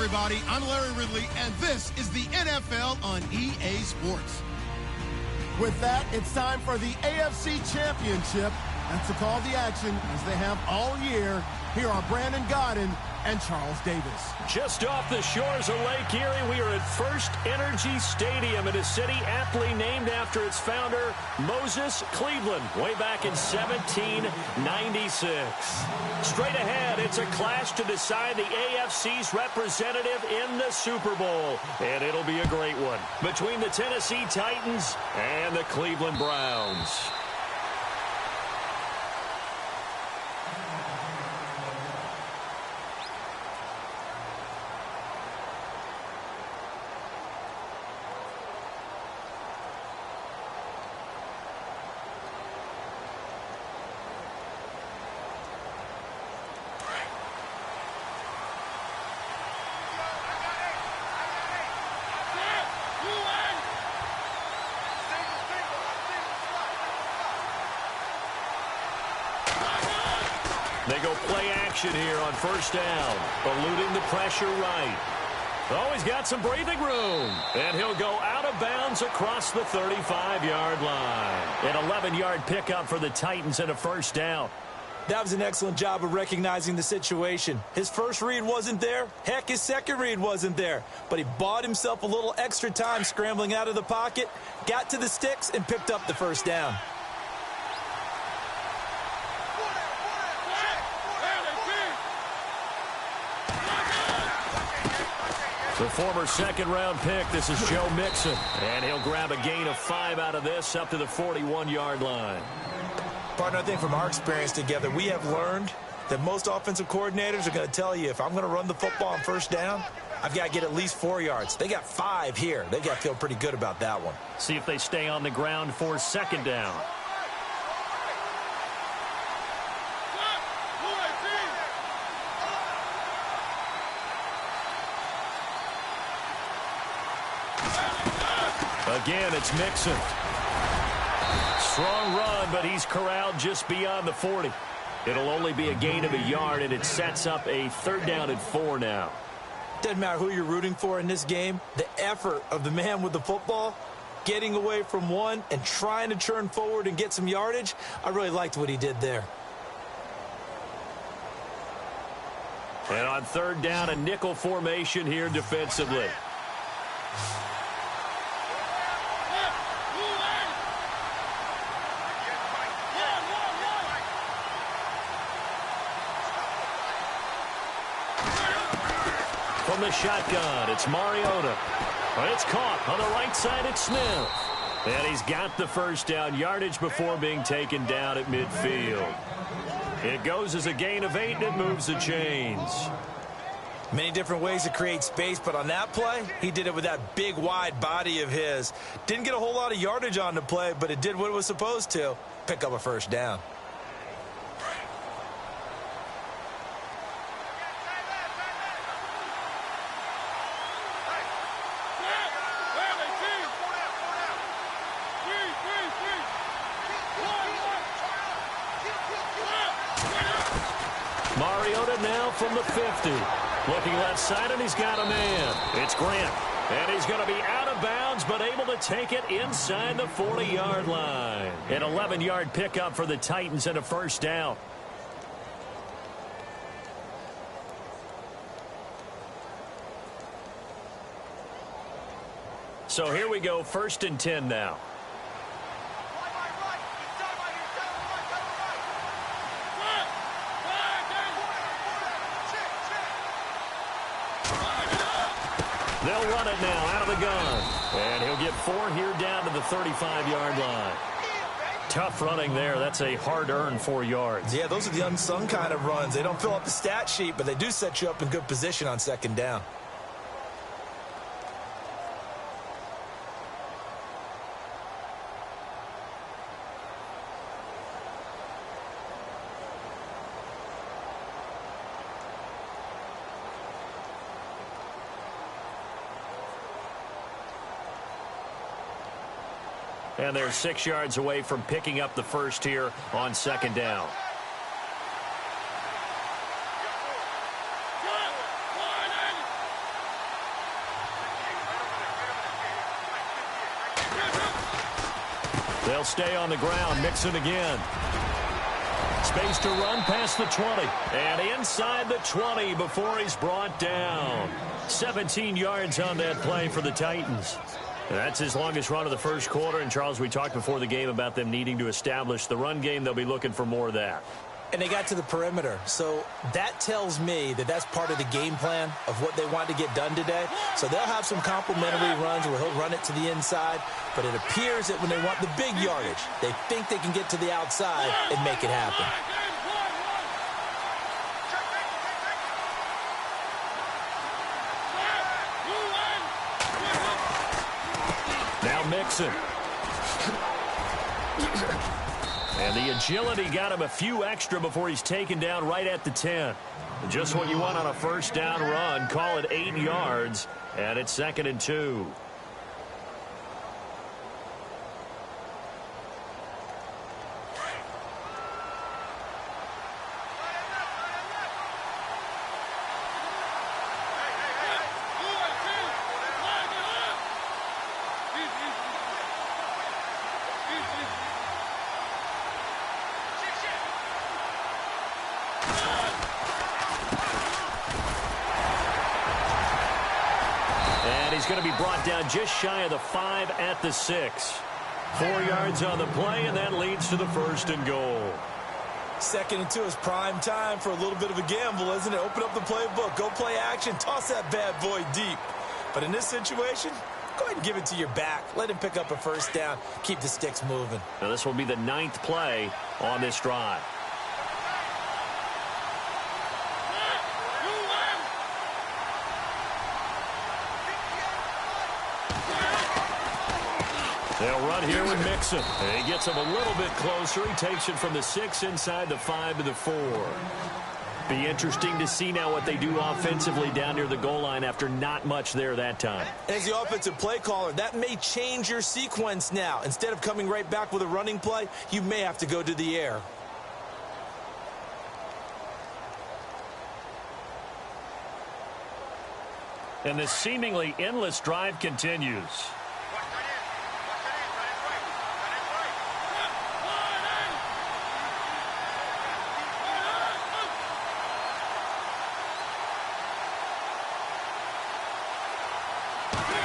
everybody. I'm Larry Ridley, and this is the NFL on EA Sports. With that, it's time for the AFC Championship. That's the call of the action, as they have all year. Here are Brandon Godden and Charles Davis. Just off the shores of Lake Erie, we are at First Energy Stadium in a city aptly named after its founder, Moses Cleveland, way back in 1796. Straight ahead, it's a clash to decide the AFC's representative in the Super Bowl. And it'll be a great one between the Tennessee Titans and the Cleveland Browns. They go play action here on first down, eluding the pressure right. Oh, he's got some breathing room, and he'll go out of bounds across the 35-yard line. An 11-yard pickup for the Titans and a first down. That was an excellent job of recognizing the situation. His first read wasn't there. Heck, his second read wasn't there. But he bought himself a little extra time scrambling out of the pocket, got to the sticks, and picked up the first down. The former second-round pick, this is Joe Mixon. And he'll grab a gain of 5 out of this up to the 41-yard line. Partner, I think from our experience together, we have learned that most offensive coordinators are going to tell you, if I'm going to run the football on first down, I've got to get at least 4 yards. They got 5 here. They got to feel pretty good about that one. See if they stay on the ground for second down. Again, it's Mixon. Strong run, but he's corralled just beyond the 40. It'll only be a gain of a yard, and it sets up a third down and 4 now. Doesn't matter who you're rooting for in this game. The effort of the man with the football, getting away from one and trying to turn forward and get some yardage, I really liked what he did there. And on third down, a nickel formation here defensively. From the shotgun, it's Mariota. It's caught on the right side, it's Smith. And he's got the first down, yardage before being taken down at midfield. It goes as a gain of 8, and it moves the chains. Many different ways to create space, but on that play, he did it with that big, wide body of his. Didn't get a whole lot of yardage on the play, but it did what it was supposed to, pick up a first down. Mariota now from the 50. Looking left side, and he's got a man. It's Grant. And he's going to be out of bounds, but able to take it inside the 40-yard line. An 11-yard pickup for the Titans and a first down. So here we go, 1st and 10 now. They'll run it now out of the gun. And he'll get 4 here down to the 35-yard line. Tough running there. That's a hard-earned 4 yards. Yeah, those are the unsung kind of runs. They don't fill up the stat sheet, but they do set you up in good position on second down. And they're 6 yards away from picking up the first here on second down. They'll stay on the ground. Mixon again. Space to run past the 20. And inside the 20 before he's brought down. 17 yards on that play for the Titans. That's his longest run of the first quarter. And, Charles, we talked before the game about them needing to establish the run game. They'll be looking for more of that. And they got to the perimeter. So that tells me that that's part of the game plan of what they want to get done today. So they'll have some complementary runs where he'll run it to the inside. But it appears that when they want the big yardage, they think they can get to the outside and make it happen. Now Mixon. And the agility got him a few extra before he's taken down right at the 10. Just what you want on a first down run. Call it 8 yards, and it's 2nd and 2. He's going to be brought down just shy of the 5 at the 6. 4 yards on the play, and that leads to the 1st and goal. 2nd and 2 is prime time for a little bit of a gamble, isn't it? Open up the playbook, go play action, toss that bad boy deep. But in this situation, go ahead and give it to your back. Let him pick up a first down. Keep the sticks moving. Now this will be the 9th play on this drive. They'll run here with Mixon. And he gets him a little bit closer. He takes it from the 6 inside the 5 to the 4. Be interesting to see now what they do offensively down near the goal line after not much there that time. As the offensive play caller, that may change your sequence now. Instead of coming right back with a running play, you may have to go to the air. And this seemingly endless drive continues.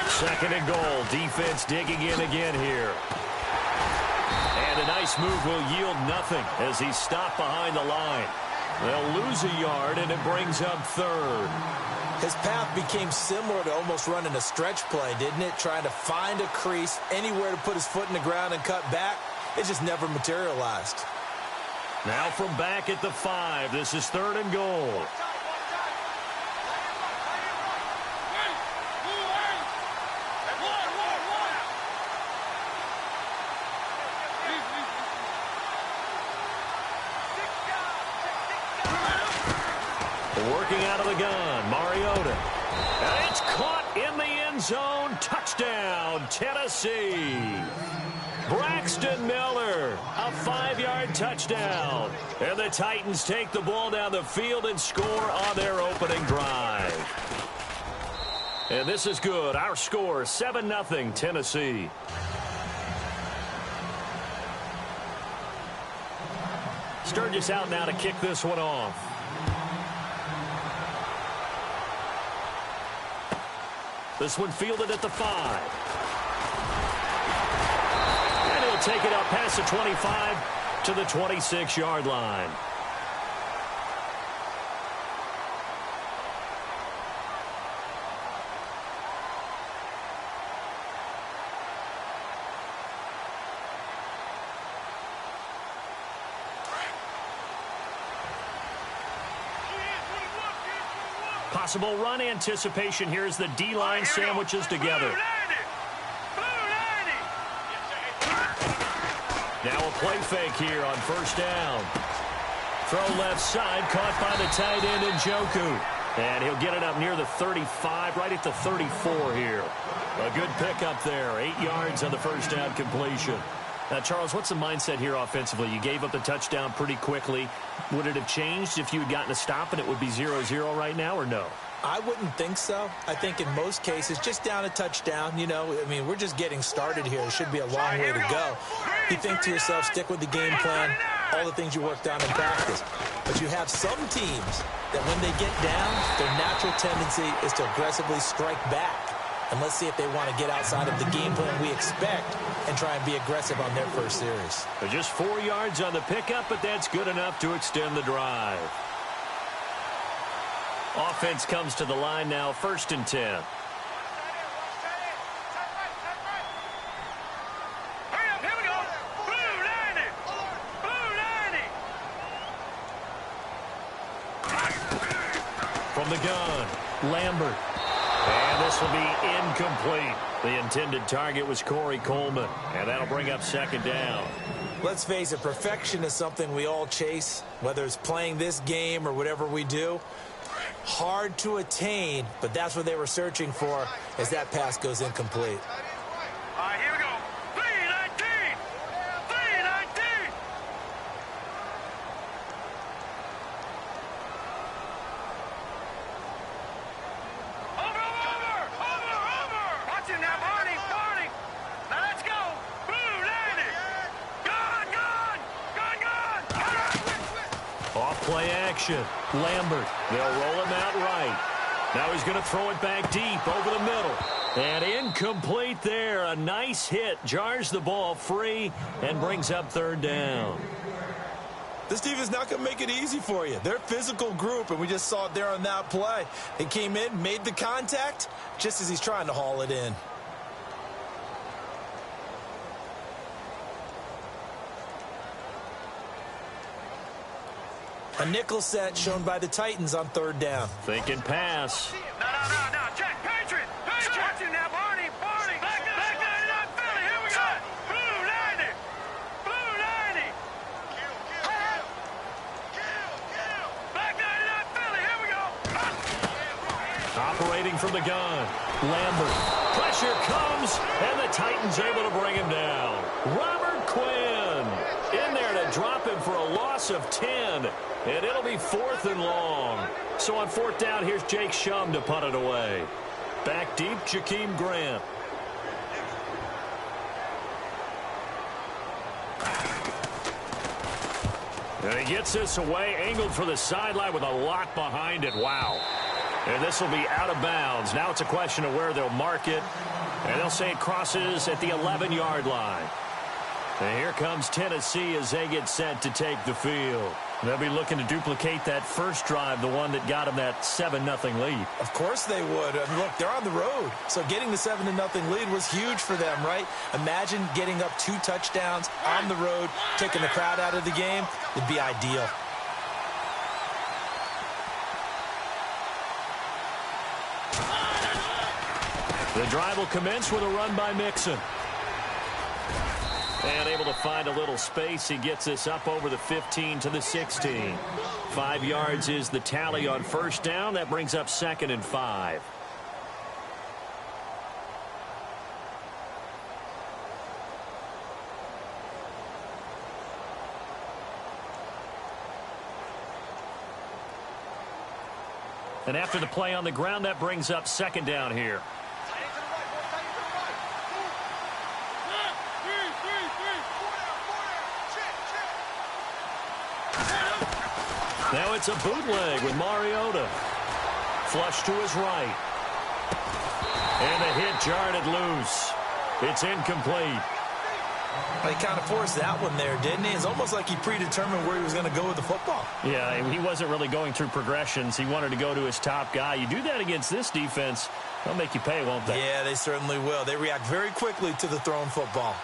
Second and goal. Defense digging in again here. And a nice move will yield nothing as he's stopped behind the line. They'll lose a yard, and it brings up 3rd. His path became similar to almost running a stretch play, didn't it? Trying to find a crease, anywhere to put his foot in the ground and cut back. It just never materialized. Now from back at the 5, this is 3rd and goal. Working out of the gun, Mariota. And it's caught in the end zone. Touchdown, Tennessee. Braxton Miller, a 5-yard touchdown. And the Titans take the ball down the field and score on their opening drive. And this is good. Our score, 7-0 Tennessee. Sturgis out now to kick this one off. This one fielded at the 5. And he'll take it up past the 25 to the 26-yard line. Possible run anticipation here as the D-line sandwiches together. Now a play fake here on first down. Throw left side, caught by the tight end Njoku. And he'll get it up near the 35, right at the 34 here. A good pickup there, 8 yards on the first down completion. Now, Charles, what's the mindset here offensively? You gave up the touchdown pretty quickly. Would it have changed if you had gotten a stop and it would be 0-0 right now, or no? I wouldn't think so. I think in most cases, just down a touchdown, we're just getting started here. It should be a long way to go. You think to yourself, stick with the game plan, all the things you worked on in practice. But you have some teams that when they get down, their natural tendency is to aggressively strike back. And let's see if they want to get outside of the game plan we expect and try and be aggressive on their first series. They're just 4 yards on the pickup, but that's good enough to extend the drive. Offense comes to the line now, 1st and 10. Here we go. Blue 90. Blue 90. From the gun, Lambert. And this will be incomplete. The intended target was Corey Coleman, and that'll bring up 2nd down. Let's face it, perfection is something we all chase, whether it's playing this game or whatever we do. Hard to attain, but that's what they were searching for as that pass goes incomplete. All right, here we go. 319. 319. Over. Watch him now, Barney. Now let's go. Blue 90. Gone. Off play action. Lambert. They'll roll him out right. Now he's going to throw it back deep over the middle. And incomplete there. A nice hit. Jars the ball free and brings up 3rd down. This team is not going to make it easy for you. They're a physical group, and we just saw it there on that play. They came in, made the contact, just as he's trying to haul it in. A nickel set shown by the Titans on 3rd down. Thinking pass. No. Check. Patriot. Watch him now, Barney. Back 99, Philly. Here we go. Blue 90. Back 99, Philly. Here we go. Operating from the gun. Lambert. Pressure comes, and the Titans able to bring him down. Robert Quinn in there to drop him for a loss of 10. And it'll be 4th and long. So on 4th down, here's Jake Shum to punt it away. Back deep, Jakeem Grant. And he gets this away, angled for the sideline with a lot behind it. Wow. And this will be out of bounds. Now it's a question of where they'll mark it. And they'll say it crosses at the 11-yard line. And here comes Tennessee as they get set to take the field. They'll be looking to duplicate that first drive, the one that got them that 7-0 lead. Of course they would. I mean, look, they're on the road. So getting the 7-0 lead was huge for them, right? Imagine getting up 2 touchdowns on the road, taking the crowd out of the game. It'd be ideal. The drive will commence with a run by Mixon. And able to find a little space. He gets this up over the 15 to the 16. 5 yards is the tally on 1st down. That brings up 2nd and 5. And after the play on the ground, that brings up 2nd down here. Now it's a bootleg with Mariota. Flush to his right. And the hit jarred it loose. It's incomplete. He kind of forced that one there, didn't he? It's almost like he predetermined where he was going to go with the football. Yeah, he wasn't really going through progressions. He wanted to go to his top guy. You do that against this defense, they'll make you pay, won't they? Yeah, they certainly will. They react very quickly to the thrown football.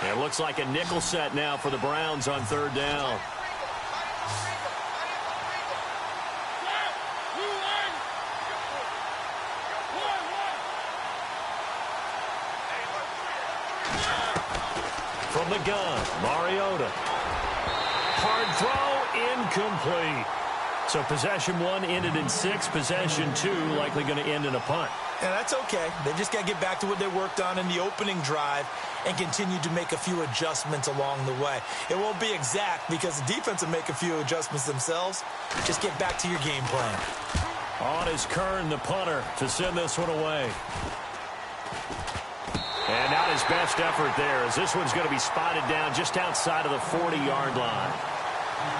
It looks like a nickel set now for the Browns on 3rd down. From the gun, Mariota. Hard throw, incomplete. So possession 1 ended in 6. Possession 2 likely going to end in a punt. And that's okay. They just got to get back to what they worked on in the opening drive and continue to make a few adjustments along the way. It won't be exact because the defense will make a few adjustments themselves. Just get back to your game plan. On is Kern, the punter, to send this one away. And not his best effort there, as this one's going to be spotted down just outside of the 40-yard line.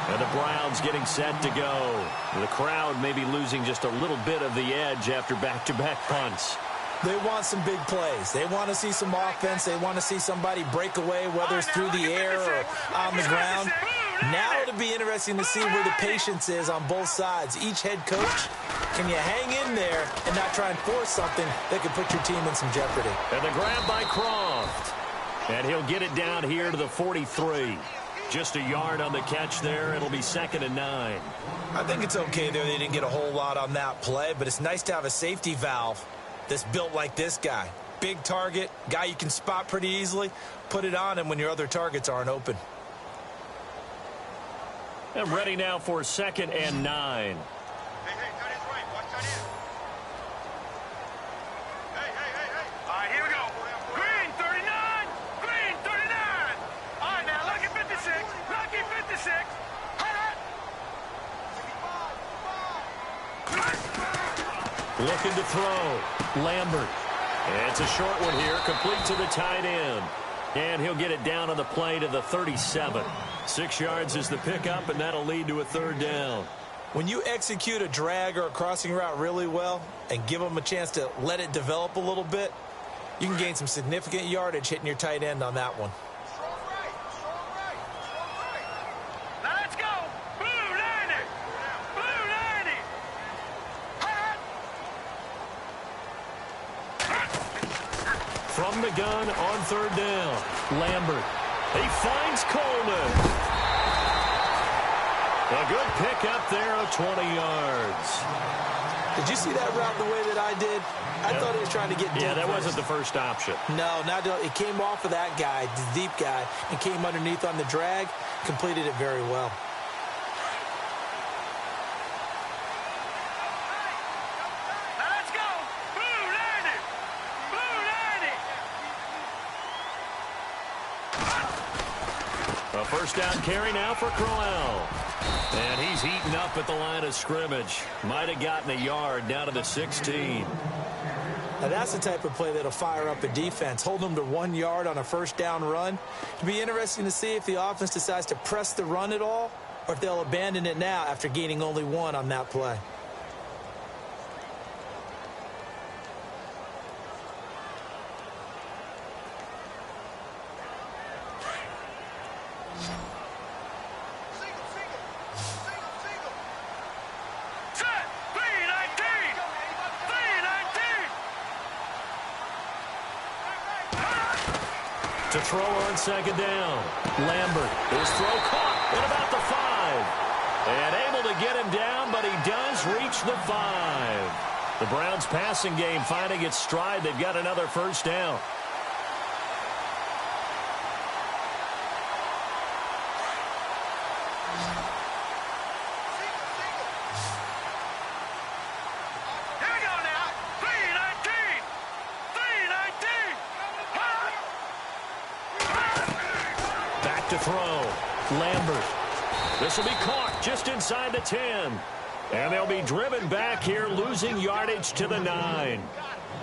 And the Browns getting set to go. The crowd maybe losing just a little bit of the edge after back-to-back punts. They want some big plays. They want to see some offense. They want to see somebody break away, whether it's through the air or on the ground. Now it'll be interesting to see where the patience is on both sides. Each head coach, can you hang in there and not try and force something that could put your team in some jeopardy? And the grab by Croft. And he'll get it down here to the 43. Just a yard on the catch there. It'll be 2nd and 9. I think it's okay there. They didn't get a whole lot on that play, but it's nice to have a safety valve that's built like this guy. Big target, guy you can spot pretty easily. Put it on him when your other targets aren't open. And ready now for 2nd and 9. Hey, tight end's right. Watch tight end. Hey. All right, here we go. Green, 39. Green, 39. All right, now, lucky 56. Lucky 56. Looking to throw. Lambert. And it's a short one here, complete to the tight end. And he'll get it down on the play to the 37. 6 yards is the pickup, and that'll lead to a 3rd down. When you execute a drag or a crossing route really well and give them a chance to let it develop a little bit, you can gain some significant yardage hitting your tight end on that one. Let's go. Blue 90. Blue 90. From the gun on 3rd down. Lambert. He finds Coleman. A good pickup there of 20 yards. Did you see that route the way that I did? I thought he was trying to get deep. Yeah, that first. wasn't the first option. No, it came off of that guy, the deep guy, and came underneath on the drag, completed it very well. Let's go. Blue 90. Blue 90. A first down carry now for Crowell. And he's heating up at the line of scrimmage. Might have gotten a yard down to the 16. Now that's the type of play that'll fire up a defense. Hold them to 1 yard on a first down run. It'll be interesting to see if the offense decides to press the run at all or if they'll abandon it now after gaining only 1 on that play. To throw on 2nd down. Lambert. His throw caught at about the 5. And able to get him down, but he does reach the 5. The Browns passing game finding its stride. They've got another first down. To throw. Lambert. This will be caught just inside the 10. And they'll be driven back here, losing yardage to the 9.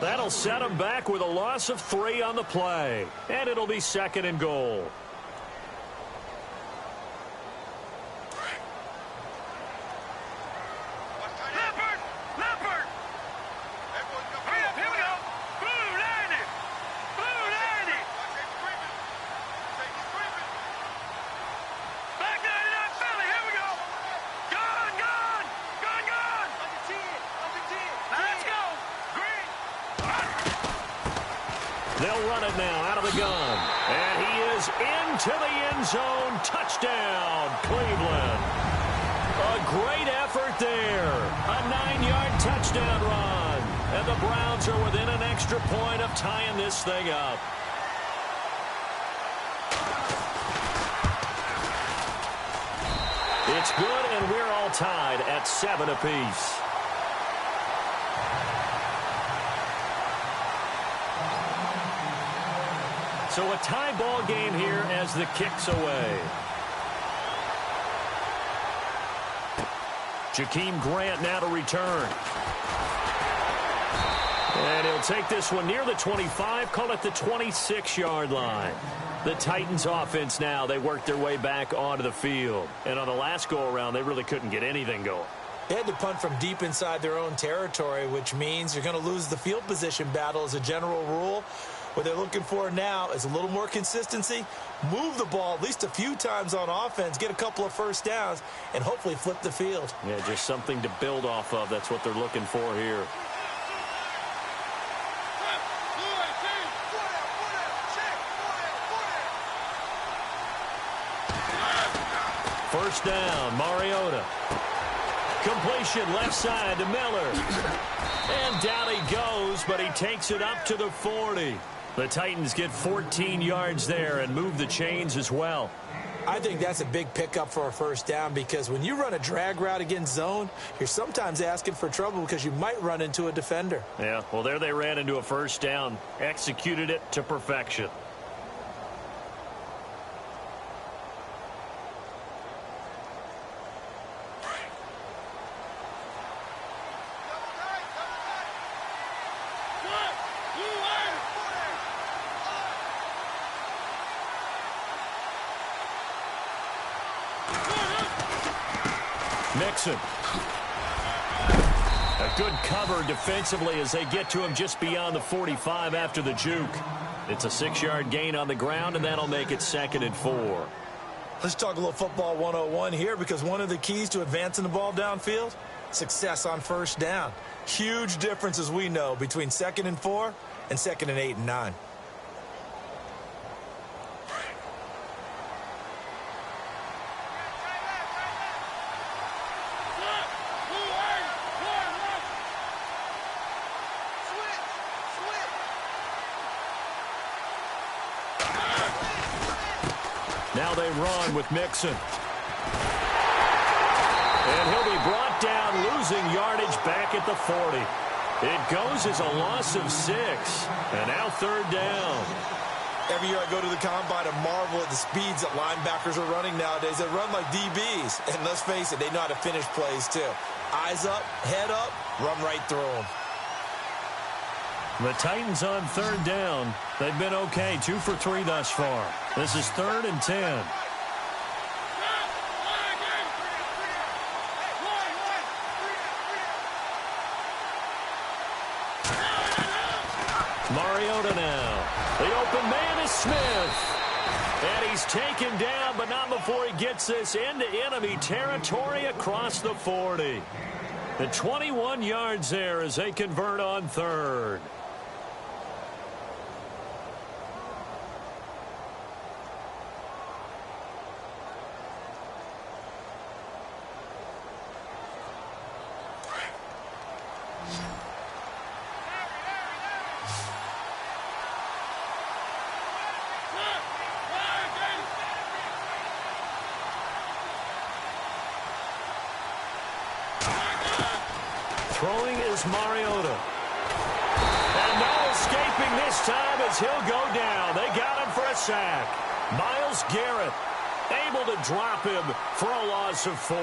That'll set them back with a loss of 3 on the play. And it'll be 2nd and goal. They'll run it now out of the gun. And he is into the end zone. Touchdown, Cleveland. A great effort there. A 9-yard touchdown run. And the Browns are within an extra point of tying this thing up. It It's good, and we're all tied at 7 apiece. So a tie ball game here as the kick's away. Jakeem Grant now to return. And he'll take this one near the 25, call it the 26-yard line. The Titans offense now, they worked their way back onto the field. And on the last go-around, they really couldn't get anything going. They had to punt from deep inside their own territory, which means you're going to lose the field position battle as a general rule. What they're looking for now is a little more consistency, move the ball at least a few times on offense, get a couple of first downs, and hopefully flip the field. Yeah, just something to build off of. That's what they're looking for here. First down, Mariota. Completion left side to Miller. And down he goes, but he takes it up to the 40. The Titans get 14 yards there and move the chains as well. I think that's a big pickup for a first down because when you run a drag route against zone, you're sometimes asking for trouble because you might run into a defender. Yeah, well, there they ran into a first down, executed it to perfection. Mixon. A good cover defensively as they get to him just beyond the 45 after the juke. It's a 6-yard gain on the ground, and that'll make it 2nd and 4. Let's talk a little football 101 here because one of the keys to advancing the ball downfield, success on first down. Huge difference, as we know, between 2nd and 4 and 2nd and 8 and 9. Now they run with Mixon. And he'll be brought down, losing yardage back at the 40. It goes as a loss of 6. And now 3rd down. Every year I go to the combine and marvel at the speeds that linebackers are running nowadays. They run like DBs. And let's face it, they know how to finish plays too. Eyes up, head up, run right through them. The Titans on 3rd down. They've been okay, 2 for 3 thus far. This is 3rd and 10. Mariota now. The open man is Smith. And he's taken down, but not before he gets this into enemy territory across the 40. The 21 yards there as they convert on 3rd. Throwing is Mariota. And no escaping this time as he'll go down. They got him for a sack. Myles Garrett able to drop him for a loss of 4.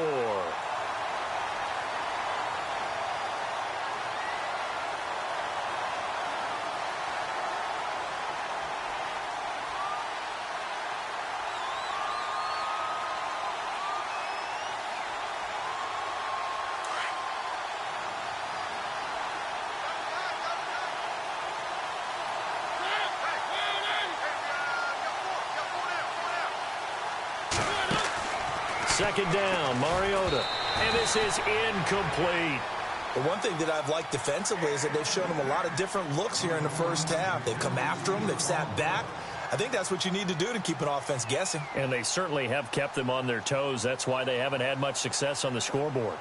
Second down, Mariota. And this is incomplete. The one thing that I've liked defensively is that they've shown them a lot of different looks here in the first half. They've come after them. They've sat back. I think that's what you need to do to keep an offense guessing. And they certainly have kept them on their toes. That's why they haven't had much success on the scoreboard.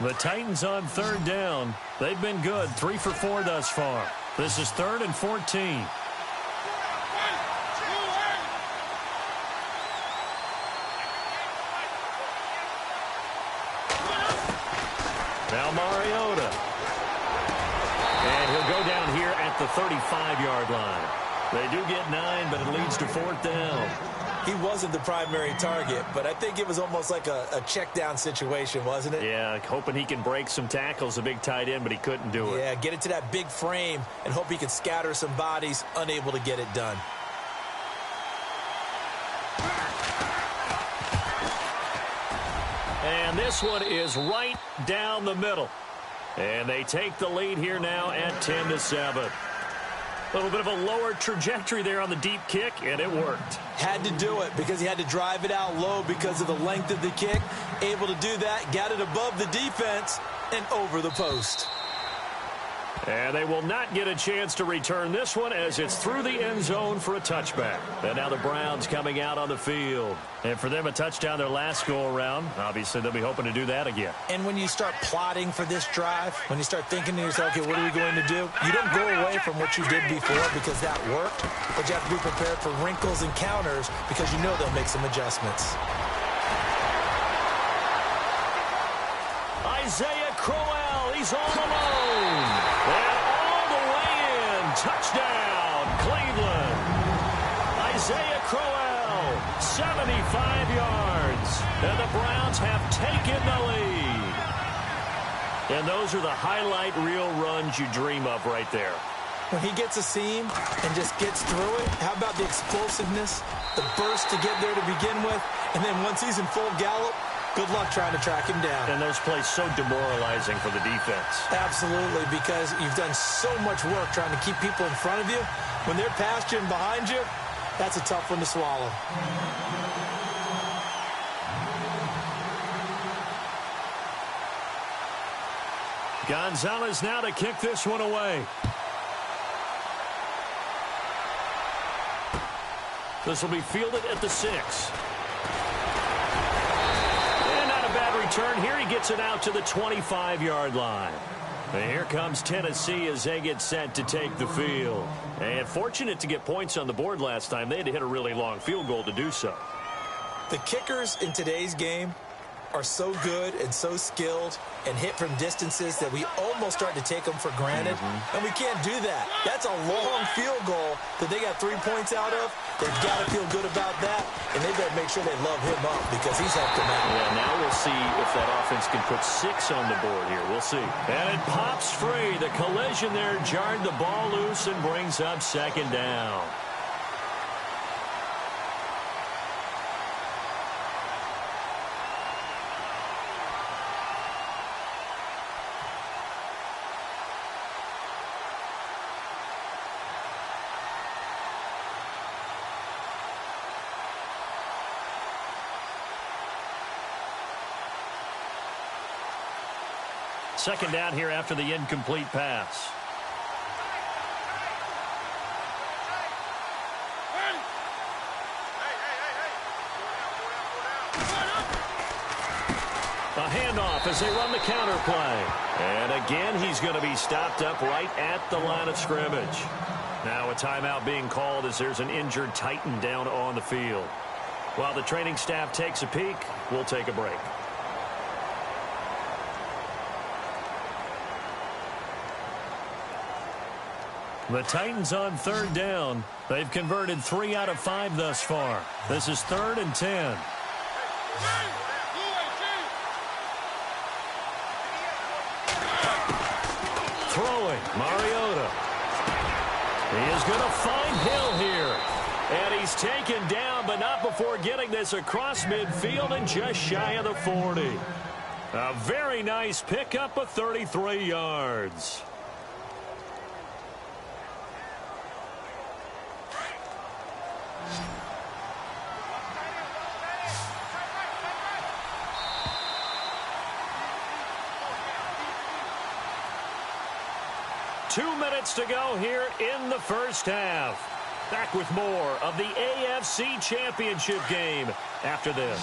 The Titans on third down. They've been good, 3 for 4 thus far. This is 3rd and 14. Now Mariota. And he'll go down here at the 35-yard line. They do get 9, but it leads to 4th down. He wasn't the primary target, but I think it was almost like a check down situation, wasn't it? Yeah, hoping he can break some tackles, a big tight end, but he couldn't do it. Yeah, get it to that big frame and hope he can scatter some bodies, unable to get it done. And this one is right down the middle. And they take the lead here now at 10-7. A little bit of a lower trajectory there on the deep kick, and it worked. Had to do it because he had to drive it out low because of the length of the kick. Able to do that, got it above the defense and over the post. And they will not get a chance to return this one as it's through the end zone for a touchback. And now the Browns coming out on the field. And for them, a touchdown their last go-around. Obviously, they'll be hoping to do that again. And when you start plotting for this drive, when you start thinking to yourself, okay, what are we going to do? You don't go away from what you did before because that worked. But you have to be prepared for wrinkles and counters because you know they'll make some adjustments. Isaiah Crowell, he's all alone. And all the way in. Touchdown, Cleveland. Isaiah Crowell, 75 yards. And the Browns have taken the lead. And those are the highlight reel runs you dream of right there. When he gets a seam and just gets through it, how about the explosiveness, the burst to get there to begin with, and then once he's in full gallop, good luck trying to track him down. And those plays so demoralizing for the defense. Absolutely, because you've done so much work trying to keep people in front of you. When they're past you and behind you, that's a tough one to swallow. Gonzalez now to kick this one away. This will be fielded at the 6. Turn here, he gets it out to the 25-yard line. And here comes Tennessee as they get set to take the field. And fortunate to get points on the board last time. They had to hit a really long field goal to do so. The kickers in today's game are so good and so skilled and hit from distances that we almost start to take them for granted. And we can't do that. That's a long field goal that they got 3 points out of. They've got to feel good about that, and they better make sure they love him up because he's helped them out. Yeah, now we'll see if that offense can put 6 on the board here. We'll see. And it pops free. The collision there jarred the ball loose and brings up 2nd down. Second down here after the incomplete pass. A handoff as they run the counter play. And again, he's going to be stopped up right at the line of scrimmage. Now a timeout being called as there's an injured Titan down on the field. While the training staff takes a peek, we'll take a break. The Titans on third down. They've converted 3 out of 5 thus far. This is 3rd and 10. Throwing, Mariota. He is going to find Hill here. And he's taken down, but not before getting this across midfield and just shy of the 40. A very nice pickup of 33 yards. Two minutes to go here in the first half. Back with more of the AFC Championship game after this.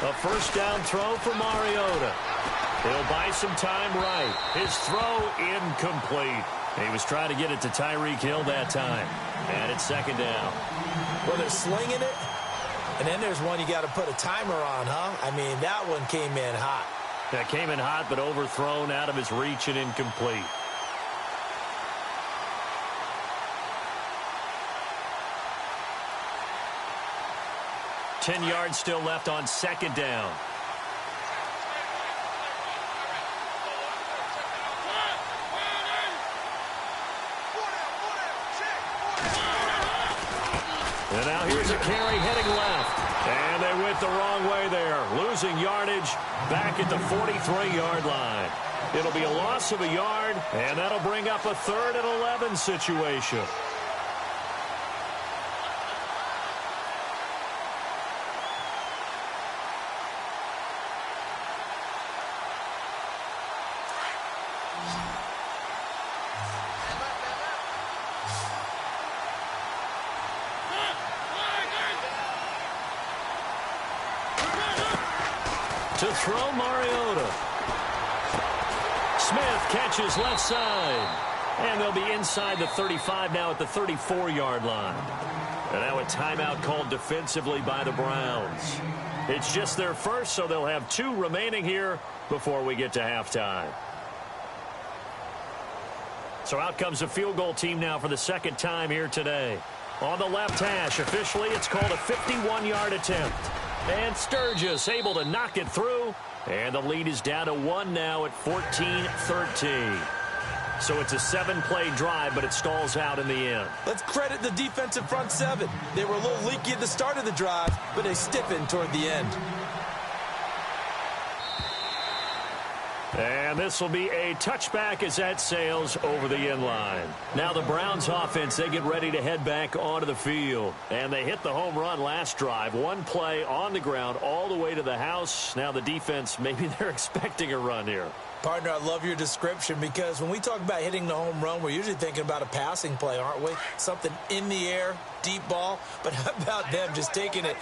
A first down throw for Mariota. He'll buy some time right. His throw incomplete. He was trying to get it to Tyreek Hill that time. And it's second down. Well, they're slinging it. And then there's one you got to put a timer on, huh? I mean, that one came in hot. That came in hot, but overthrown out of his reach and incomplete. Ten yards still left on second down. And now here's a carry heading left. And they went the wrong way there. Losing yardage back at the 43-yard line. It'll be a loss of a yard, and that'll bring up a 3rd and 11 situation. To throw Mariota. Smith catches left side. And they'll be inside the 35 now at the 34-yard line. And now a timeout called defensively by the Browns. It's just their first, so they'll have 2 remaining here before we get to halftime. So out comes a field goal team now for the second time here today. On the left hash, officially it's called a 51-yard attempt. And Sturgis able to knock it through. And the lead is down to 1 now at 14-13. So it's a 7-play drive, but it stalls out in the end. Let's credit the defensive front 7. They were a little leaky at the start of the drive, but they stiffened toward the end. And this will be a touchback as that sails over the end line. Now the Browns offense, they get ready to head back onto the field. And they hit the home run last drive. 1 play on the ground all the way to the house. Now the defense, maybe they're expecting a run here. Partner, I love your description because when we talk about hitting the home run, we're usually thinking about a passing play, aren't we? Something in the air, deep ball. But how about them just taking it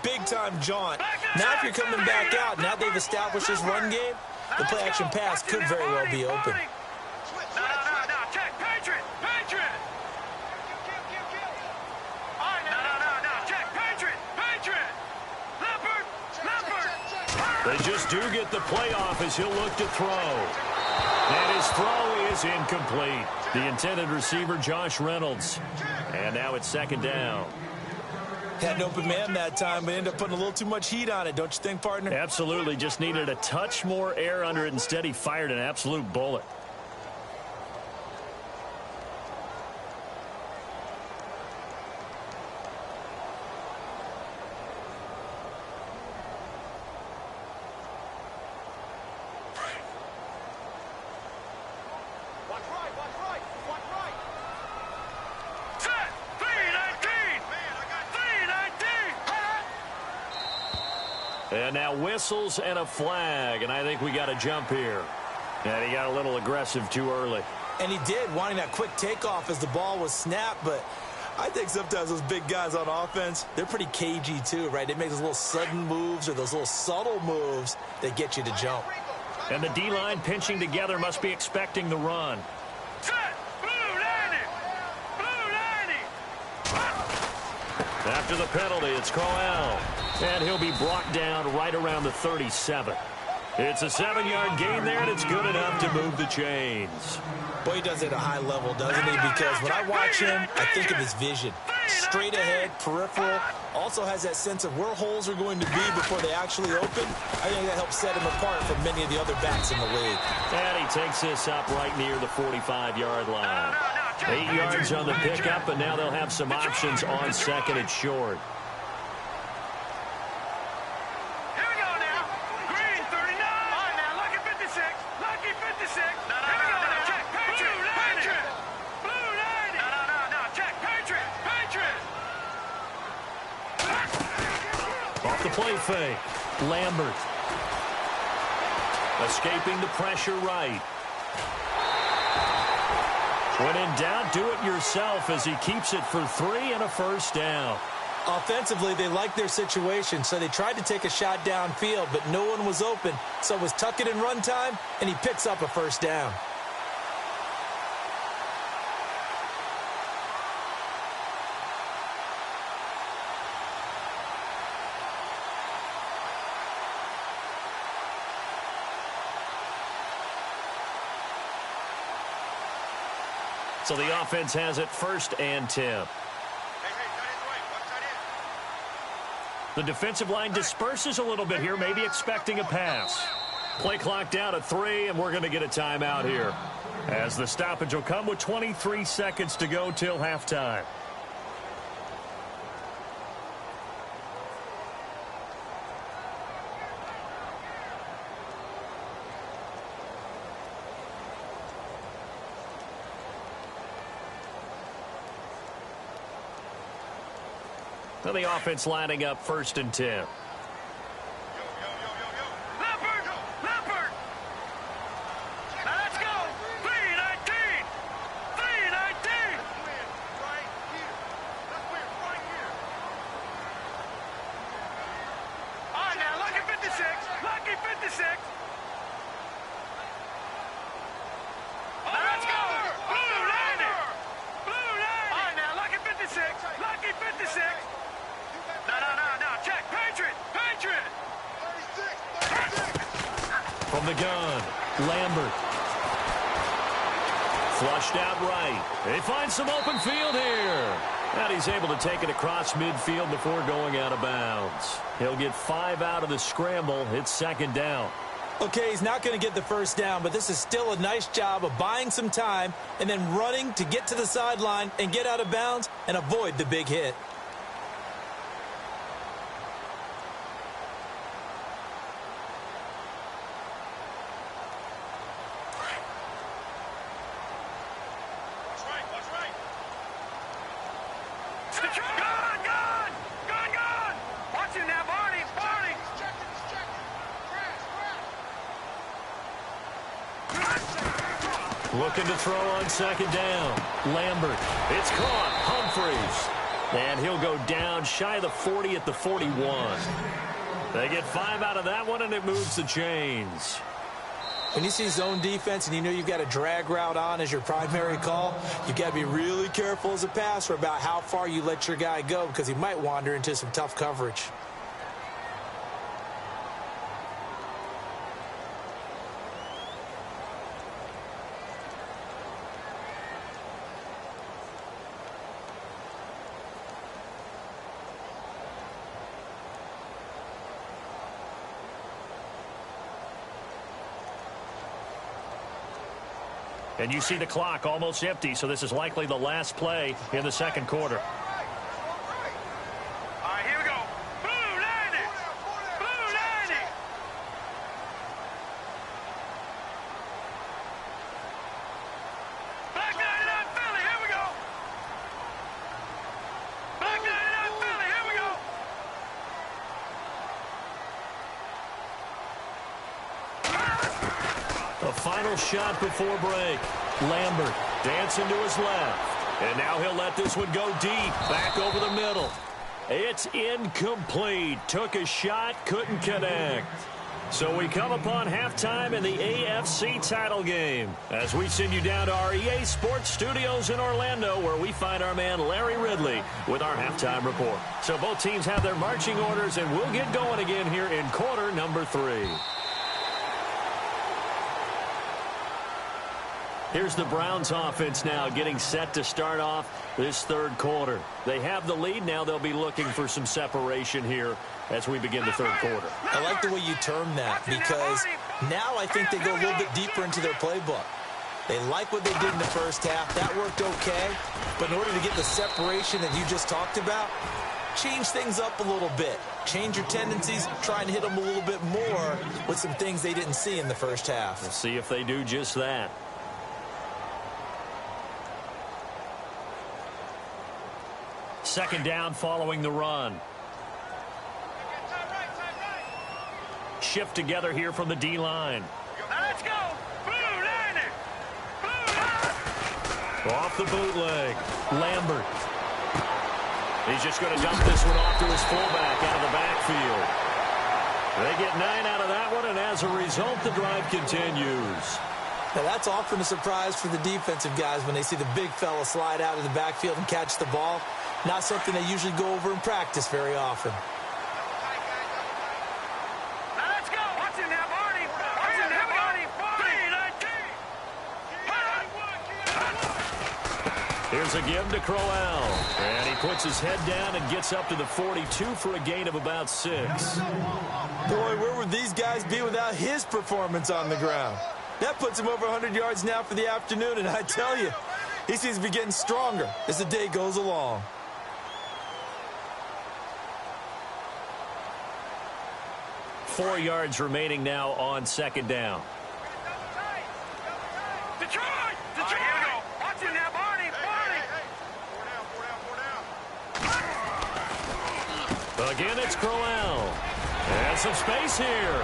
big-time jaunt? Now if you're coming back out, now they've established this run game, the play-action pass could very well be open. No, check, Patriot, Patriot. No, check, Patriot. Leopard. They just do get the playoff as he'll look to throw. And his throw is incomplete. The intended receiver, Josh Reynolds. And now it's second down. Had an open man that time, but ended up putting a little too much heat on it, don't you think, partner? Absolutely. Just needed a touch more air under it. Instead, he fired an absolute bullet. And now whistles and a flag, and I think we got a jump here. And he got a little aggressive too early. And he did, wanting that quick takeoff as the ball was snapped, but I think sometimes those big guys on offense, they're pretty cagey too, right? They make those little sudden moves or those little subtle moves that get you to jump. And the D-line pinching together must be expecting the run. After the penalty, it's Crowell. And he'll be brought down right around the 37. It's a 7-yard gain there, and it's good enough to move the chains. Boy, he does it at a high level, doesn't he? Because when I watch him, I think of his vision. Straight ahead, peripheral. Also has that sense of where holes are going to be before they actually open. I think that helps set him apart from many of the other backs in the league. And he takes this up right near the 45-yard line. 8 yards on the pickup, and now they'll have some options on second and short. Here we go now. Green 39. All right, now, lucky 56. Lucky 56. No, check. Patriot. Blue 90. No, check. Patriot. Off the play fake. Lambert. Escaping the pressure right. When in doubt, do it yourself as he keeps it for 3 and a first down. Offensively, they liked their situation, so they tried to take a shot downfield, but no one was open. So it was tuck it and run time, and he picks up a first down. So the offense has it 1st and 10. The defensive line disperses a little bit here, maybe expecting a pass. Play clock down at 3, and we're going to get a timeout here, as the stoppage will come with 23 seconds to go till halftime. So the offense lining up 1st and 10. From the gun, Lambert. Flushed out right. They find some open field here. And he's able to take it across midfield before going out of bounds. He'll get 5 out of the scramble. It's 2nd down. Okay, he's not going to get the first down, but this is still a nice job of buying some time and then running to get to the sideline and get out of bounds and avoid the big hit. Looking to throw on 2nd down. Lambert. It's caught. Humphreys. And he'll go down shy of the 40 at the 41. They get 5 out of that one, and it moves the chains. When you see zone defense and you know you've got a drag route on as your primary call, you've got to be really careful as a passer about how far you let your guy go, because he might wander into some tough coverage. And you see the clock almost empty, so this is likely the last play in the 2nd quarter. All right, here we go. Blue 90. Blue 90. Black 99 Philly, here we go. Black 99 Philly, here we go. A final shot before break. Lambert dancing to his left. And now he'll let this one go deep, back over the middle. It's incomplete. Took a shot, couldn't connect. So we come upon halftime in the AFC title game as we send you down to our EA Sports Studios in Orlando, where we find our man Larry Ridley with our halftime report. So both teams have their marching orders, and we'll get going again here in quarter number 3. Here's the Browns offense now getting set to start off this 3rd quarter. They have the lead. Now they'll be looking for some separation here as we begin the 3rd quarter. I like the way you term that, because now I think they go a little bit deeper into their playbook. They like what they did in the first half. That worked okay. But in order to get the separation that you just talked about, change things up a little bit. Change your tendencies, try and hit them a little bit more with some things they didn't see in the first half. We'll see if they do just that. Second down following the run. Shift together here from the D-line. Let's go. Blue 90. Blue 90. Off the bootleg. Lambert. He's just going to dump this one off to his fullback out of the backfield. They get 9 out of that one, and as a result, the drive continues. Now, that's often a surprise for the defensive guys when they see the big fella slide out of the backfield and catch the ball. Not something they usually go over in practice very often. Now let's go. Watch it now, Barney. Watch it now, Barney. Here's a give to Crowell. And he puts his head down and gets up to the 42 for a gain of about 6. Boy, where would these guys be without his performance on the ground? That puts him over 100 yards now for the afternoon, and I tell you, he seems to be getting stronger as the day goes along. Four yards remaining now on second down. Detroit! Detroit! Here we go. Watch it now, Barney. Barney. Again, it's Crowell. And some space here.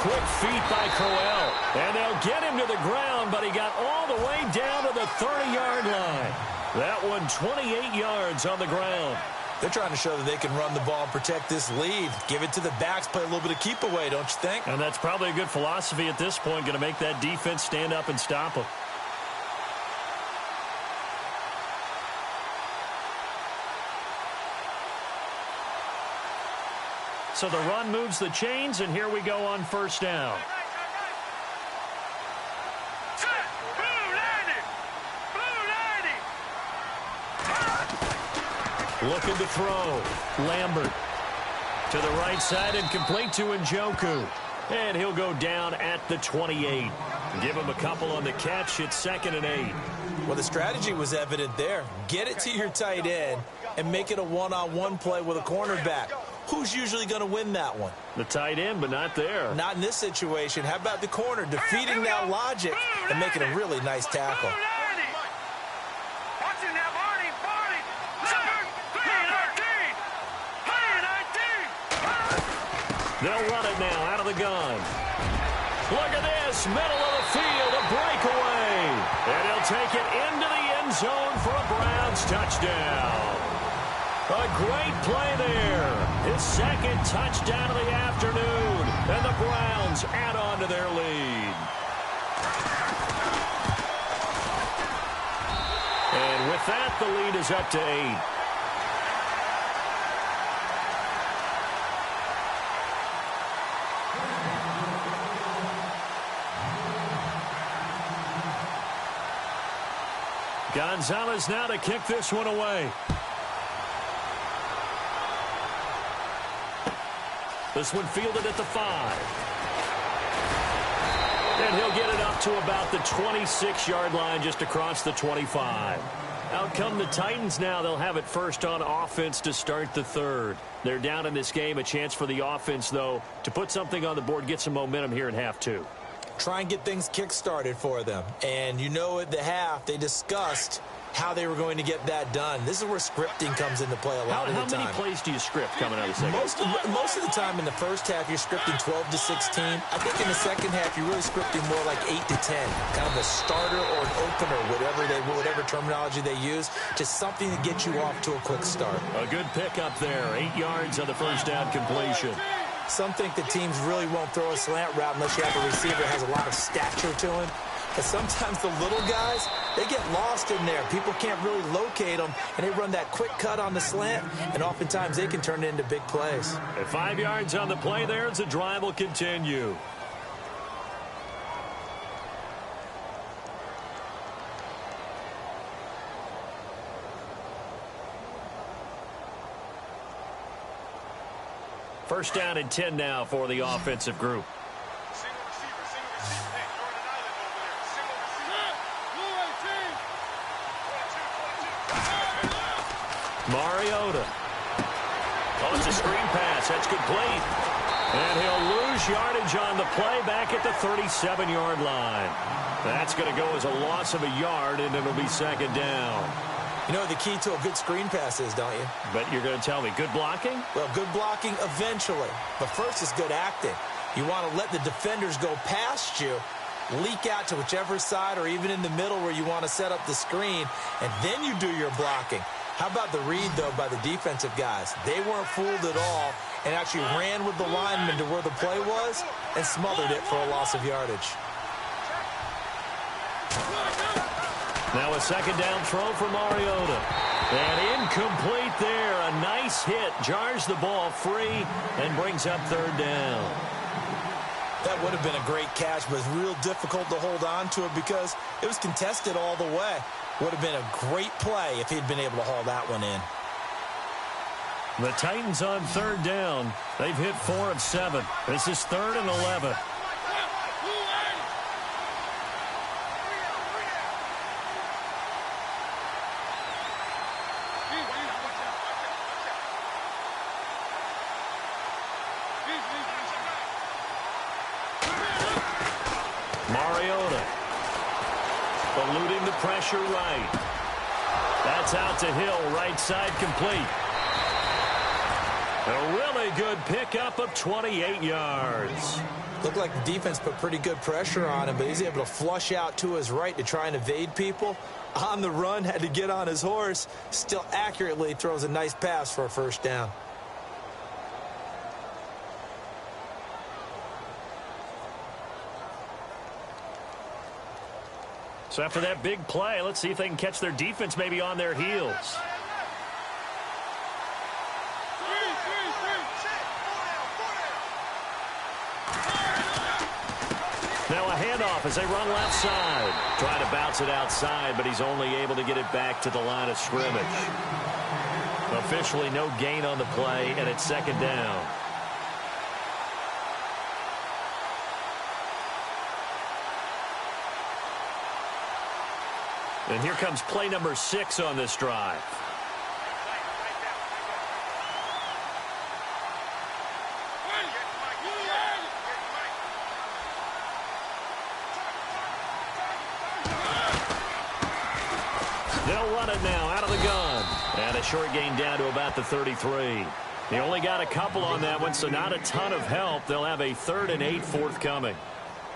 Quick feet by Crowell. And they'll get him to the ground, but he got all the way down to the 30-yard line. That one 28 yards on the ground. They're trying to show that they can run the ball and protect this lead. Give it to the backs, play a little bit of keep away, don't you think? And that's probably a good philosophy at this point, going to make that defense stand up and stop them. So the run moves the chains, and here we go on first down. Looking to throw. Lambert to the right side and complete to Njoku. And he'll go down at the 28. Give him a couple on the catch. It's 2nd and 8. Well, the strategy was evident there. Get it to your tight end and make it a one-on-one play with a cornerback. Who's usually going to win that one? The tight end, but not there. Not in this situation. How about the corner defeating that logic and making a really nice tackle? They'll run it now out of the gun. Look at this, middle of the field, a breakaway. And he'll take it into the end zone for a Browns touchdown. A great play there. His 2nd touchdown of the afternoon. And the Browns add on to their lead. And with that, the lead is up to 8. Gonzalez now to kick this one away. This one fielded at the 5. And he'll get it up to about the 26-yard line, just across the 25. Out come the Titans now. They'll have it first on offense to start the 3rd. They're down in this game. A chance for the offense, though, to put something on the board, get some momentum here in half 2. Try and get things kick-started for them. And you know at the half, they discussed how they were going to get that done. This is where scripting comes into play a lot of the time. How many plays do you script coming out of the second? Most of the time in the first half, you're scripting 12 to 16. I think in the second half, you're really scripting more like 8 to 10. Kind of a starter or an opener, whatever terminology they use. Just something to get you off to a quick start. A good pickup there. 8 yards on the first down completion. Some think the teams really won't throw a slant route unless you have a receiver that has a lot of stature to him. But sometimes the little guys, they get lost in there. People can't really locate them, and they run that quick cut on the slant, and oftentimes they can turn it into big plays. At 5 yards on the play there, as the drive will continue. First down and 10 now for the offensive group. Mariota. Oh, it's a screen pass. That's complete. And he'll lose yardage on the play back at the 37-yard line. That's going to go as a loss of a yard, and it'll be 2nd down. You know what the key to a good screen pass is, don't you? But you're going to tell me, good blocking? Well, good blocking eventually. But first is good acting. You want to let the defenders go past you, leak out to whichever side or even in the middle where you want to set up the screen, and then you do your blocking. How about the read, though, by the defensive guys? They weren't fooled at all and actually ran with the lineman to where the play was and smothered it for a loss of yardage. Now a second down throw for Mariota. And incomplete there. A nice hit. Jars the ball free and brings up third down. That would have been a great catch, but it's real difficult to hold on to it because it was contested all the way. Would have been a great play if he'd been able to haul that one in. The Titans on third down. They've hit 4 of 7. This is 3rd and 11. Mariota eluding the pressure right. That's out to Hill, right side complete. A really good pickup of 28 yards. Looked like the defense put pretty good pressure on him, but he's able to flush out to his right to try and evade people. On the run, had to get on his horse. Still accurately throws a nice pass for a first down. So after that big play, let's see if they can catch their defense maybe on their heels. Now a handoff as they run left side. Trying to bounce it outside, but he's only able to get it back to the line of scrimmage. Officially no gain on the play, and it's second down. And here comes play number 6 on this drive. They'll run it now out of the gun. And a short gain down to about the 33. They only got a couple on that one, so not a ton of help. They'll have a 3rd and 8 forthcoming.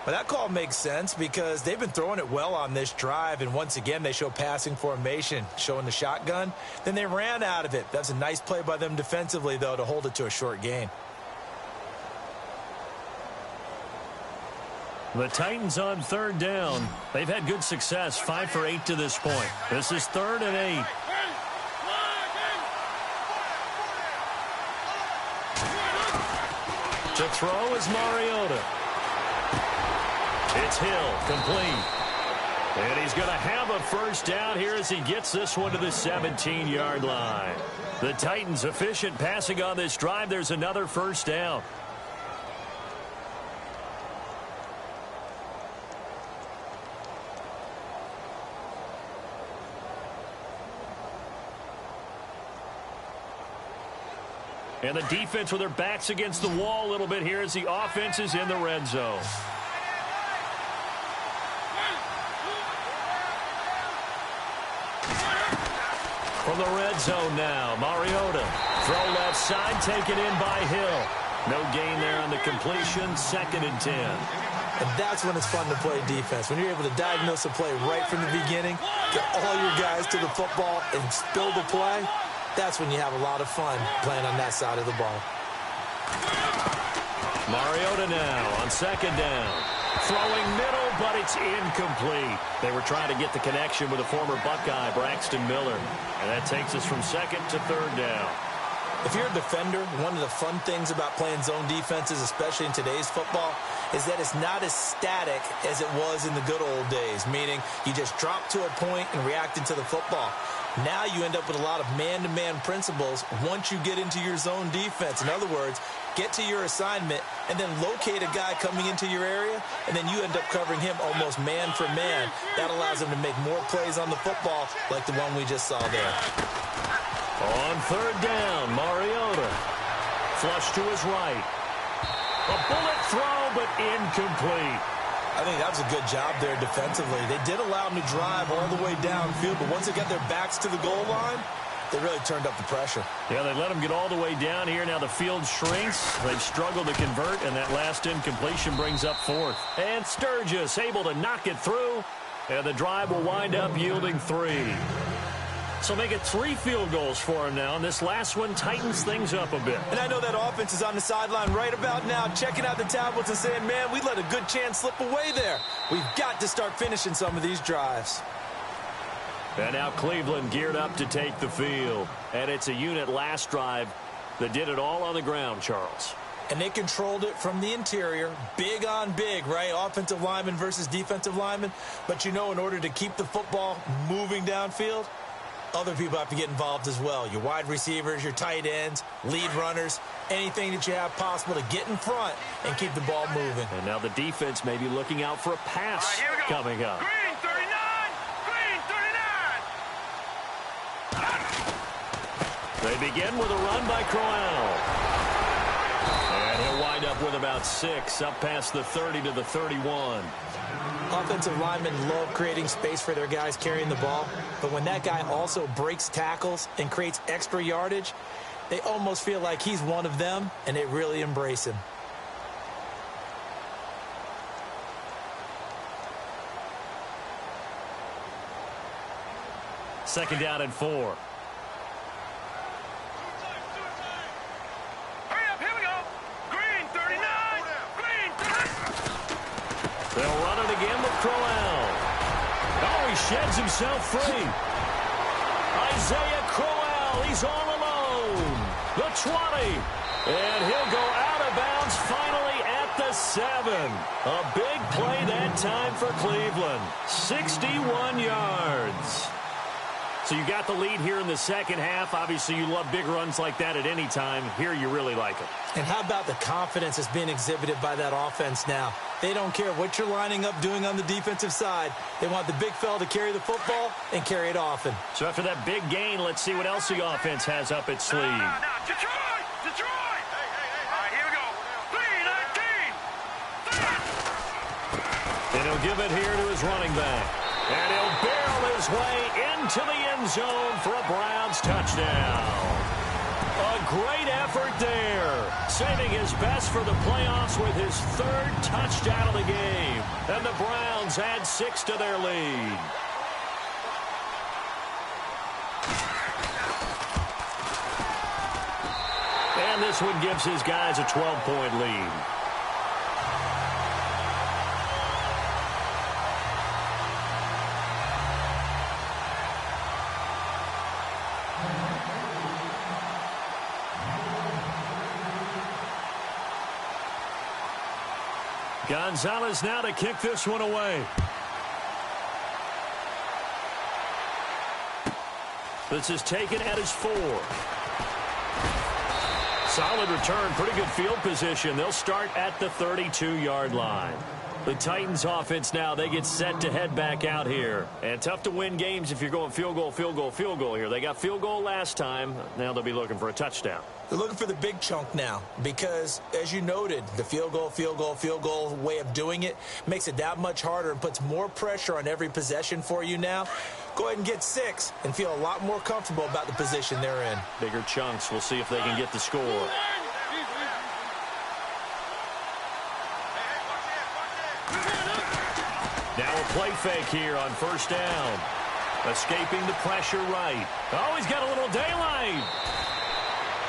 Well, that call makes sense because they've been throwing it well on this drive, and once again they show passing formation, showing the shotgun. Then they ran out of it. That's a nice play by them defensively, though, to hold it to a short gain. The Titans on third down. They've had good success, 5 for 8 to this point. This is 3rd and 8. To throw is Mariota. It's Hill, complete. And he's going to have a first down here as he gets this one to the 17-yard line. The Titans efficient passing on this drive. There's another first down. And the defense with their backs against the wall a little bit here as the offense is in the red zone. From the red zone now, Mariota. Throw left side, taken in by Hill. No gain there on the completion, 2nd and 10. And that's when it's fun to play defense. When you're able to diagnose a play right from the beginning, get all your guys to the football and spill the play, that's when you have a lot of fun playing on that side of the ball. Mariota now on 2nd down. Throwing middle, but it's incomplete. They were trying to get the connection with a former Buckeye, Braxton Miller. And that takes us from 2nd to 3rd down. If you're a defender, one of the fun things about playing zone defenses, especially in today's football, is that it's not as static as it was in the good old days, meaning you just drop to a point and react into the football. Now you end up with a lot of man-to-man principles once you get into your zone defense. In other words, get to your assignment and then locate a guy coming into your area, and then you end up covering him almost man for man. That allows him to make more plays on the football like the one we just saw there. On 3rd down, Mariota. Flush to his right. A bullet throw, but incomplete. I think that was a good job there defensively. They did allow him to drive all the way downfield, but once they got their backs to the goal line, they really turned up the pressure. Yeah, they let him get all the way down here. Now the field shrinks. They've struggled to convert, and that last incompletion brings up 4th. And Sturgis able to knock it through, and the drive will wind up yielding 3. So make it 3 field goals for him now, and this last one tightens things up a bit. And I know that offense is on the sideline right about now, checking out the tablets and saying, man, we let a good chance slip away there. We've got to start finishing some of these drives. And now Cleveland geared up to take the field. And it's a unit last drive that did it all on the ground, Charles. And they controlled it from the interior, big on big, right? Offensive lineman versus defensive lineman. But, you know, in order to keep the football moving downfield, other people have to get involved as well. Your wide receivers, your tight ends, lead runners, anything that you have possible to get in front and keep the ball moving. And now the defense may be looking out for a pass coming up. Green 39! Green 39! They begin with a run by Crowell. And he'll wind up with about 6, up past the 30 to the 31. Offensive linemen love creating space for their guys carrying the ball, but when that guy also breaks tackles and creates extra yardage, they almost feel like he's one of them, and they really embrace him. Second down and 4. They'll run it again with Crowell. Oh, he sheds himself free. Isaiah Crowell, he's all alone. The 20. And he'll go out of bounds finally at the 7. A big play that time for Cleveland. 61 yards. So you got the lead here in the second half. Obviously, you love big runs like that at any time. Here, you really like it. And how about the confidence that's being exhibited by that offense now? They don't care what you're lining up doing on the defensive side. They want the big fella to carry the football and carry it often. So after that big gain, let's see what else the offense has up its sleeve. Detroit! Detroit! All right, here we go. 3-19! And he'll give it here to his running back. And he'll barrel his way into the end zone for a Browns touchdown. A great effort there, saving his best for the playoffs with his 3rd touchdown of the game. And the Browns add 6 to their lead. And this one gives his guys a 12-point lead. Gonzalez now to kick this one away. This is taken at his 4. Solid return, pretty good field position. They'll start at the 32-yard line. The Titans offense now, they get set to head back out here. And tough to win games if you're going field goal, field goal, field goal here. They got field goal last time. Now they'll be looking for a touchdown. They're looking for the big chunk now because, as you noted, the field goal, field goal, field goal way of doing it makes it that much harder and puts more pressure on every possession for you now. Go ahead and get 6 and feel a lot more comfortable about the position they're in. Bigger chunks. We'll see if they can get the score. Now a play fake here on first down. Escaping the pressure right. Oh, he's got a little daylight.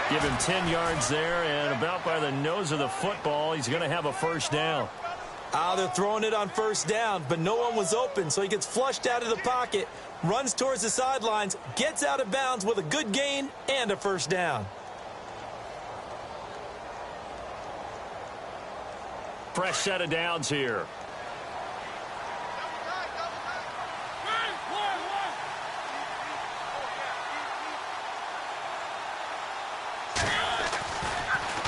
Give him 10 yards there, and about by the nose of the football, he's going to have a first down. They're throwing it on first down, but no one was open, so he gets flushed out of the pocket, runs towards the sidelines, gets out of bounds with a good gain and a first down. Fresh set of downs here.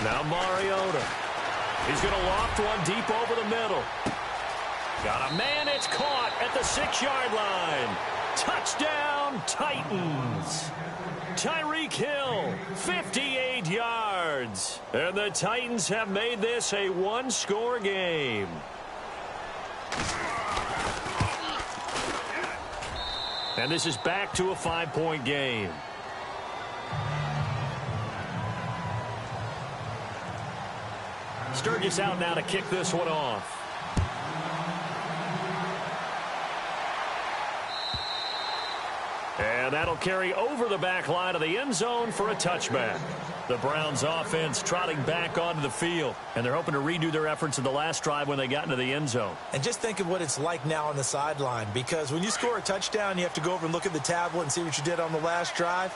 Now Mariota. He's going to loft one deep over the middle. Got a man. It's caught at the 6-yard line. Touchdown, Titans. Tyreek Hill, 58 yards. And the Titans have made this a one-score game. And this is back to a 5-point game. Sturgis out now to kick this one off. And that'll carry over the back line of the end zone for a touchback. The Browns offense trotting back onto the field, and they're hoping to redo their efforts in the last drive when they got into the end zone. And just think of what it's like now on the sideline, because when you score a touchdown, you have to go over and look at the tablet and see what you did on the last drive.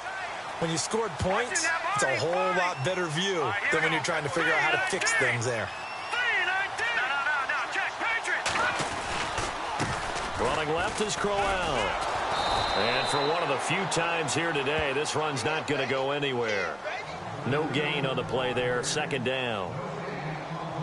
When you scored points, it's a whole lot better view than when you're trying to figure out how to fix things there. Running left is Crowell. And for one of the few times here today, this run's not going to go anywhere. No gain on the play there, second down.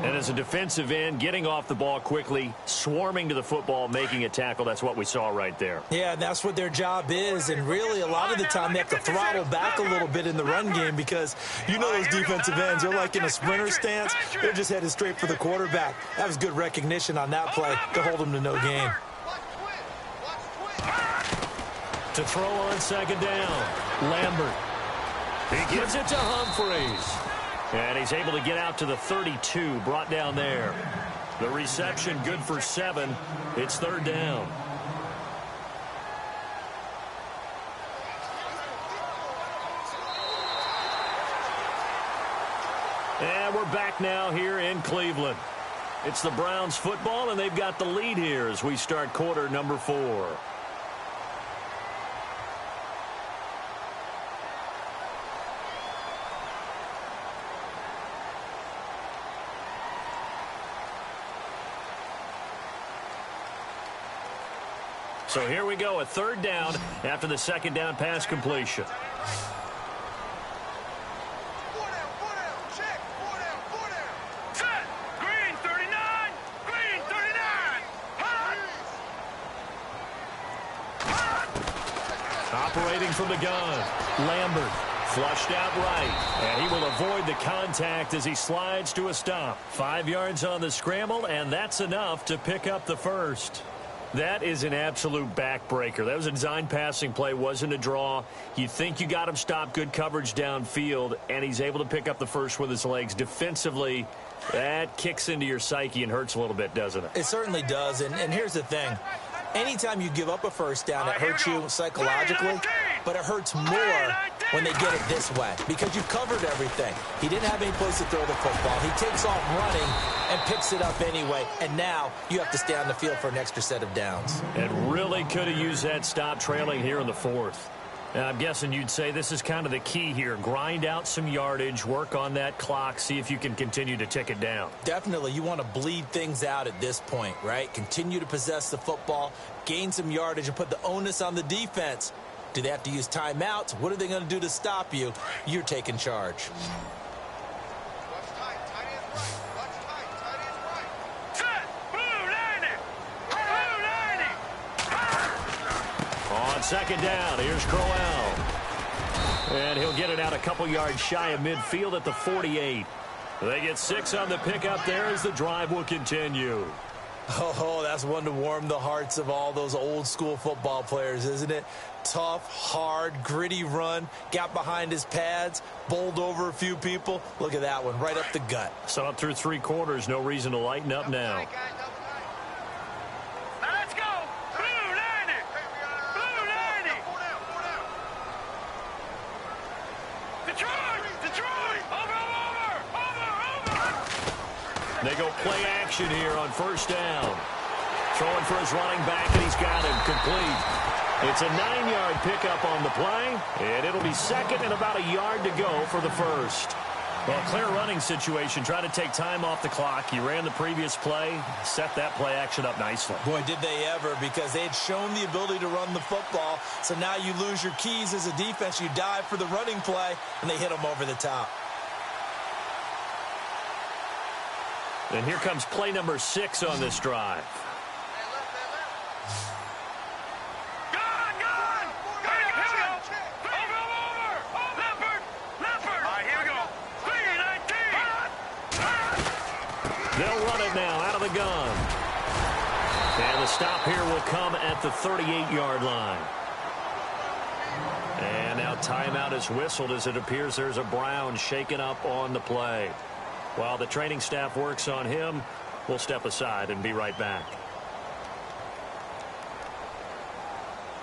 And as a defensive end, getting off the ball quickly, swarming to the football, making a tackle, that's what we saw right there. Yeah, and that's what their job is. And really, a lot of the time, they have to throttle back a little bit in the run game because you know those defensive ends, they're like in a sprinter stance. They're just headed straight for the quarterback. That was good recognition on that play to hold them to no gain. To throw on second down, Lambert. He gives it to Humphreys. And he's able to get out to the 32, brought down there. The reception good for 7. It's third down. And we're back now here in Cleveland. It's the Browns football, and they've got the lead here as we start quarter number 4. So here we go, a third down after the second down pass completion. Set. Green 39. Green 39. Hot. Operating from the gun, Lambert flushed out right, and he will avoid the contact as he slides to a stop. 5 yards on the scramble, and that's enough to pick up the first. That is an absolute backbreaker. That was a design passing play, wasn't a draw. You think you got him stopped, good coverage downfield, and he's able to pick up the first with his legs. Defensively, that kicks into your psyche and hurts a little bit, doesn't it? It certainly does, and here's the thing. Anytime you give up a first down, it hurts you psychologically, but it hurts more when they get it this way because you've covered everything. He didn't have any place to throw the football. He takes off running and picks it up anyway, and now you have to stay on the field for an extra set of downs. And really could have used that stop trailing here in the fourth. And I'm guessing you'd say this is kind of the key here. Grind out some yardage, work on that clock, see if you can continue to tick it down. Definitely, you want to bleed things out at this point, right? Continue to possess the football, gain some yardage, and put the onus on the defense. Do they have to use timeouts? What are they going to do to stop you? You're taking charge. On second down, here's Crowell. And he'll get it out a couple yards shy of midfield at the 48. They get 6 on the pickup there as the drive will continue. Oh, that's one to warm the hearts of all those old school football players, isn't it? Tough, hard, gritty run, got behind his pads, bowled over a few people. Look at that one, right up the gut. So up through 3 quarters, no reason to lighten up now. Let's go. Blue 90. Blue 90. Detroit. Detroit. Over. They go play action here on first down. Throwing for his running back, and he's got him complete. It's a 9-yard pickup on the play, and it'll be second and about a yard to go for the first. Well, clear running situation. Try to take time off the clock. He ran the previous play, set that play action up nicely. Boy, did they ever, because they had shown the ability to run the football. So now you lose your keys as a defense. You dive for the running play, and they hit them over the top. And here comes play number 6 on this drive. They'll run it now out of the gun. And the stop here will come at the 38-yard line. And now timeout is whistled as it appears there's a Brown shaken up on the play. While the training staff works on him, we'll step aside and be right back.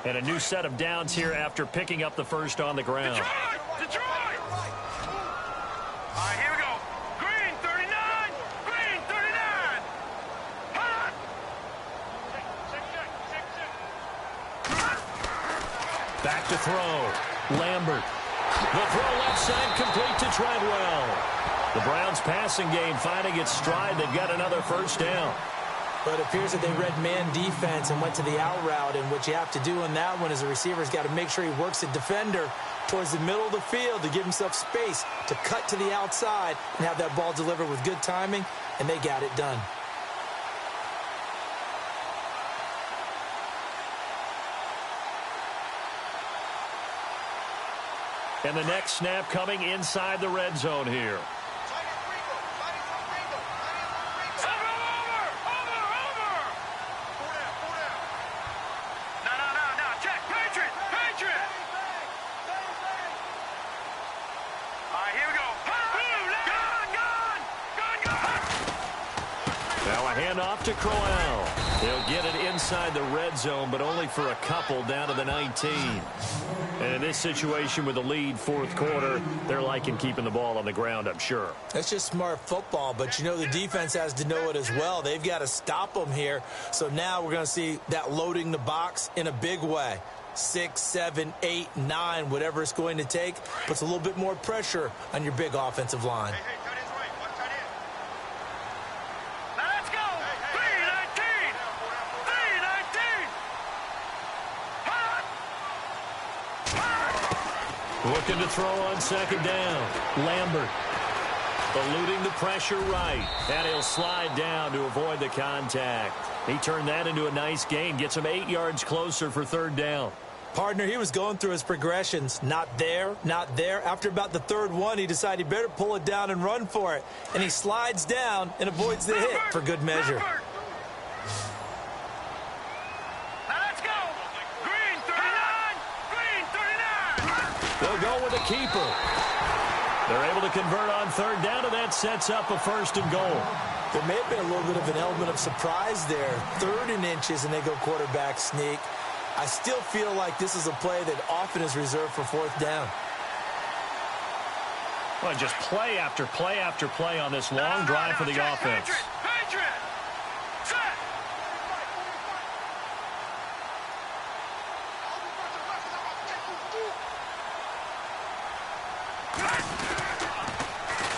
And a new set of downs here after picking up the first on the ground. Detroit! All right, here we go. Green, 39. Green, 39. Hot! Back to throw. Lambert. The throw left side complete to Treadwell. The Browns passing game finding its stride. They've got another first down. But it appears that they read man defense and went to the out route, and what you have to do on that one is the receiver's got to make sure he works the defender towards the middle of the field to give himself space to cut to the outside and have that ball delivered with good timing, and they got it done. And the next snap coming inside the red zone here. Off to Crowell. They'll get it inside the red zone, but only for a couple down to the 19. And in this situation with the lead, fourth quarter, they're liking keeping the ball on the ground, I'm sure. That's just smart football, but you know the defense has to know it as well. They've got to stop them here. So now we're going to see that loading the box in a big way. 6, 7, 8, 9, whatever it's going to take, puts a little bit more pressure on your big offensive line. Looking to throw on second down. Lambert eluding the pressure right. And he'll slide down to avoid the contact. He turned that into a nice gain. Gets him 8 yards closer for third down. Partner, he was going through his progressions. Not there, not there. After about the third one, he decided he better pull it down and run for it. And he slides down and avoids the hit for good measure. Keeper. They're able to convert on third down, and that sets up a first and goal. There may have been a little bit of an element of surprise there. 3rd and inches, and they go quarterback sneak. I still feel like this is a play that often is reserved for fourth down. Well, just play after play after play on this long drive for the offense.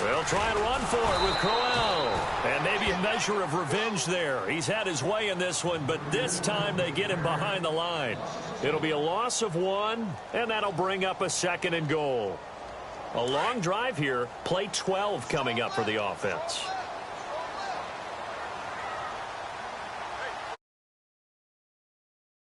They'll try and run for it with Crowell. And maybe a measure of revenge there. He's had his way in this one, but this time they get him behind the line. It'll be a loss of 1, and that'll bring up a second and goal. A long drive here. Play 12 coming up for the offense.